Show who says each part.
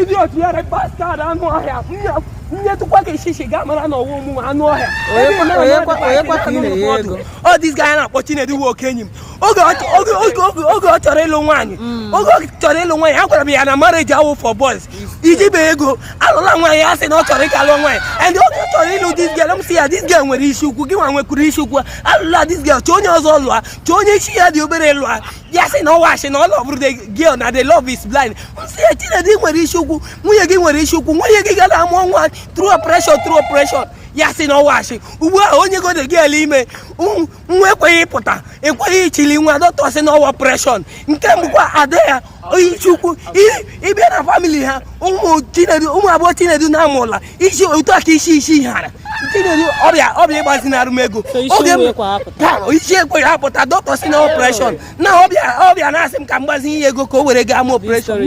Speaker 1: idiot yere bastard anụ ọhịa nye tukwa ka shishi ga mara na ọwụ ụmụ anụ ọhịa ọ this guy na-akpọ Chinedu bụ okenyi m oge ọ chọrọ ịlụ nwaanyị a gwara m ya na marriage awụ for boys ijibe ego alụla nwaanyị ya sị na ọ chọrọ ịga lụọ nwaanyị and oge ọ chọrọ ịlụ this girl m sị ya this girl nwere isi ukwu gị nwa nwekwuru isi ukwu alụla this girl chọọ onye ọzọ lụa chọọ onye isi ya dị obere lụa ya sị na ọ washi na ọ lọbụrụ the girl na the love is blind m sị ya Chinedu nwere isi ukwu nwunye gị nwere isi ukwu nwunye gị gara amụọ nwa through operation ya sị na ọ washi ugbu a onye gode gị ele ime nwa ekweghị ịpụta ekweghị ichili nwa dọkịta sị na ọwa operation nke mbụkwa ada ya Chukwu ịbịa na family ha ụmụ abụọ Chinedu na-amụla isi otu aka isi hara Chinedu ọbịa ịgbazinarị m ego isi ekweghị apụta dọkịta sị na operation na ọbịa na-asị m ka m gbazinye ya ego ka o were gaa ama operation